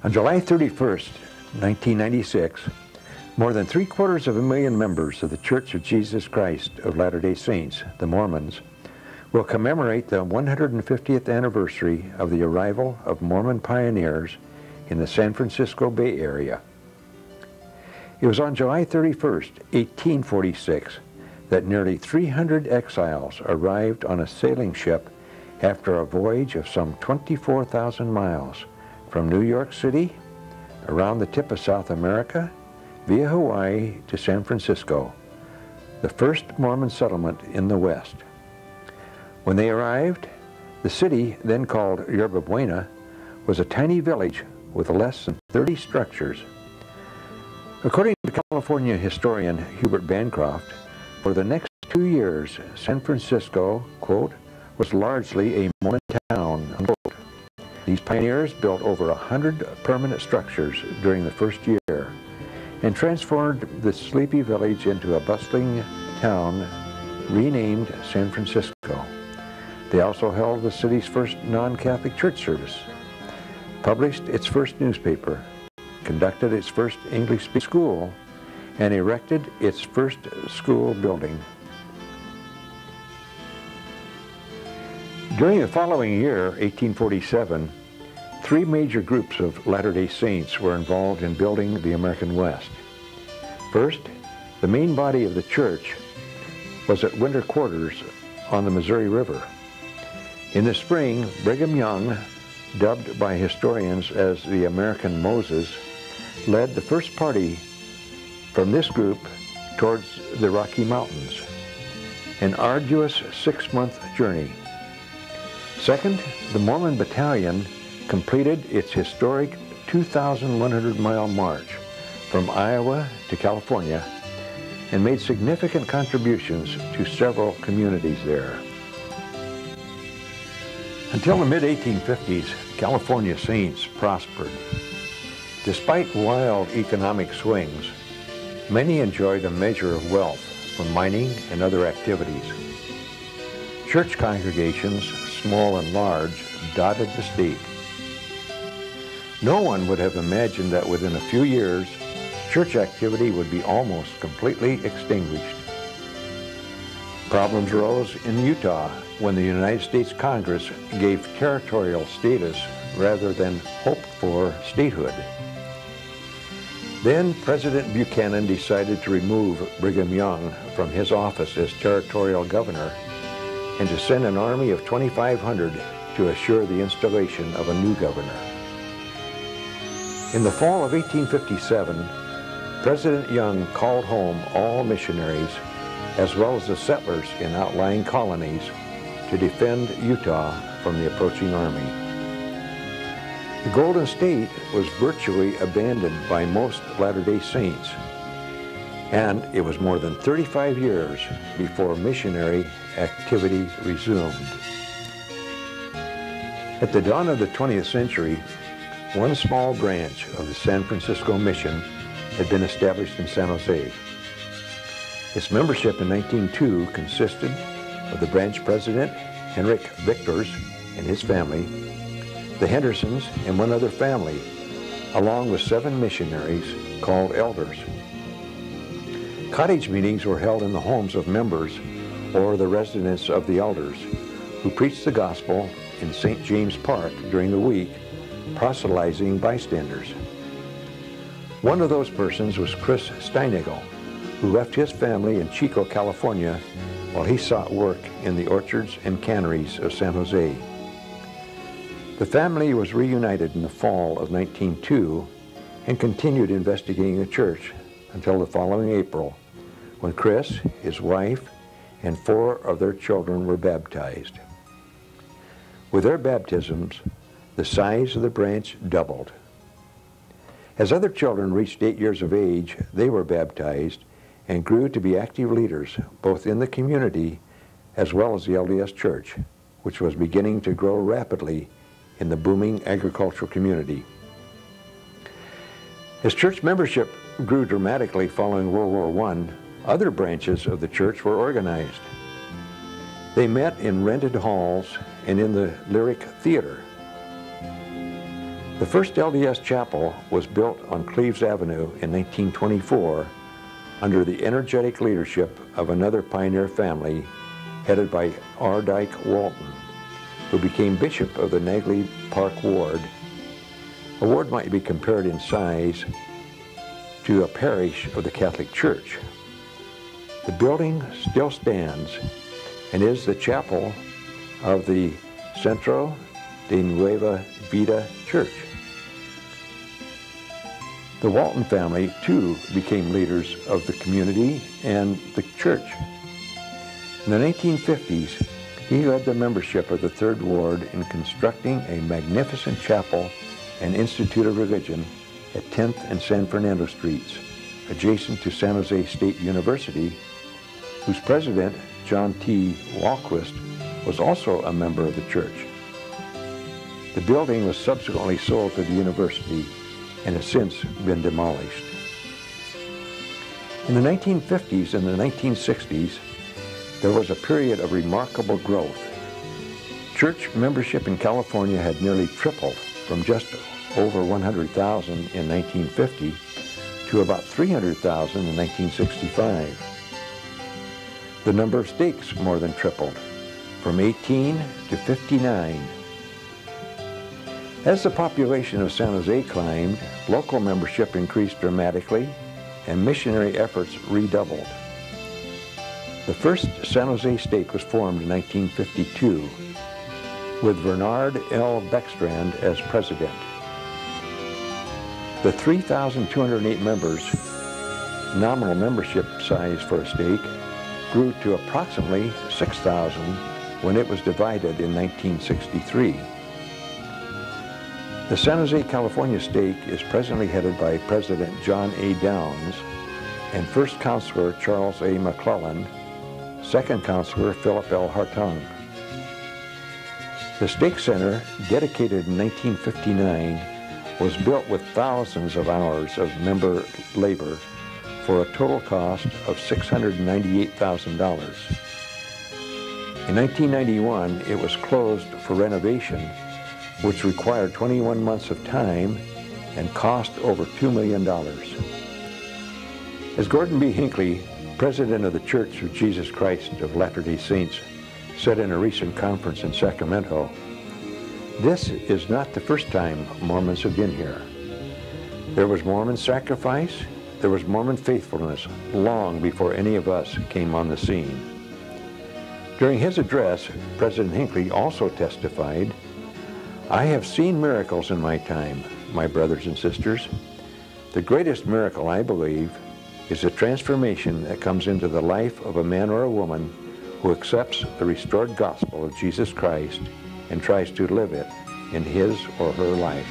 On July 31st, 1996, more than 750,000 members of the Church of Jesus Christ of Latter-day Saints, the Mormons, will commemorate the 150th anniversary of the arrival of Mormon pioneers in the San Francisco Bay Area. It was on July 31st, 1846, that nearly 300 exiles arrived on a sailing ship after a voyage of some 24,000 miles from New York City, around the tip of South America, via Hawaii to San Francisco, the first Mormon settlement in the West. When they arrived, the city, then called Yerba Buena, was a tiny village with less than 30 structures. According to California historian Hubert Bancroft, for the next 2 years, San Francisco, quote, was largely a Mormon town, unquote. These pioneers built over 100 permanent structures during the first year and transformed the sleepy village into a bustling town renamed San Francisco. They also held the city's first non-Catholic church service, published its first newspaper, conducted its first English school, and erected its first school building. During the following year, 1847, 3 major groups of Latter-day Saints were involved in building the American West. First, the main body of the church was at winter quarters on the Missouri River. In the spring, Brigham Young, dubbed by historians as the American Moses, led the first party from this group towards the Rocky Mountains, an arduous 6-month journey. Second, the Mormon Battalion completed its historic 2,100-mile march from Iowa to California and made significant contributions to several communities there. Until the mid-1850s, California Saints prospered. Despite wild economic swings, many enjoyed a measure of wealth from mining and other activities. Church congregations, small and large, dotted the state. No one would have imagined that within a few years, church activity would be almost completely extinguished. Problems arose in Utah when the United States Congress gave territorial status rather than hoped-for statehood. Then President Buchanan decided to remove Brigham Young from his office as territorial governor and to send an army of 2,500 to assure the installation of a new governor. In the fall of 1857, President Young called home all missionaries as well as the settlers in outlying colonies to defend Utah from the approaching army. The Golden State was virtually abandoned by most Latter-day Saints, and it was more than 35 years before missionary activity resumed. At the dawn of the 20th century, one small branch of the San Francisco Mission had been established in San Jose. Its membership in 1902 consisted of the branch president, Henrik Victors, and his family, the Hendersons, and one other family, along with 7 missionaries called elders. Cottage meetings were held in the homes of members or the residence of the elders, who preached the gospel in St. James Park during the week, proselytizing bystanders. One of those persons was Chris Steinigel, who left his family in Chico, California, while he sought work in the orchards and canneries of San Jose. The family was reunited in the fall of 1902 and continued investigating the church until the following April, when Chris, his wife, and 4 of their children were baptized. With their baptisms, the size of the branch doubled. As other children reached 8 years of age, they were baptized and grew to be active leaders both in the community as well as the LDS Church, which was beginning to grow rapidly in the booming agricultural community. As church membership grew dramatically following World War I, other branches of the church were organized. They met in rented halls and in the Lyric Theater. The first LDS chapel was built on Cleves Avenue in 1924 under the energetic leadership of another pioneer family headed by Ardyke Walton, who became bishop of the Nagley Park Ward. A ward might be compared in size to a parish of the Catholic Church. The building still stands and is the chapel of the Centro de Nueva Vida Church. The Walton family, too, became leaders of the community and the church. In the 1950s, he led the membership of the Third Ward in constructing a magnificent chapel and Institute of Religion at 10th and San Fernando Streets, adjacent to San Jose State University, whose president, John T. Walquist, was also a member of the church. The building was subsequently sold to the university and has since been demolished. In the 1950s and the 1960s, there was a period of remarkable growth. Church membership in California had nearly tripled from just over 100,000 in 1950 to about 300,000 in 1965. The number of stakes more than tripled, from 18 to 59. As the population of San Jose climbed, local membership increased dramatically and missionary efforts redoubled. The first San Jose stake was formed in 1952 with Bernard L. Beckstrand as president. The 3,208 members, nominal membership size for a stake, grew to approximately 6,000 when it was divided in 1963. The San Jose, California stake is presently headed by President John A. Downs and First Counselor Charles A. McClellan, Second Counselor Philip L. Hartung. The stake center, dedicated in 1959, was built with thousands of hours of member labor for a total cost of $698,000. In 1991, it was closed for renovation, which required 21 months of time and cost over $2 million. As Gordon B. Hinckley, president of the Church of Jesus Christ of Latter-day Saints, said in a recent conference in Sacramento, "This is not the first time Mormons have been here. There was Mormon sacrifice, there was Mormon faithfulness long before any of us came on the scene." During his address, President Hinckley also testified, "I have seen miracles in my time, my brothers and sisters. The greatest miracle, I believe, is the transformation that comes into the life of a man or a woman who accepts the restored gospel of Jesus Christ and tries to live it in his or her life."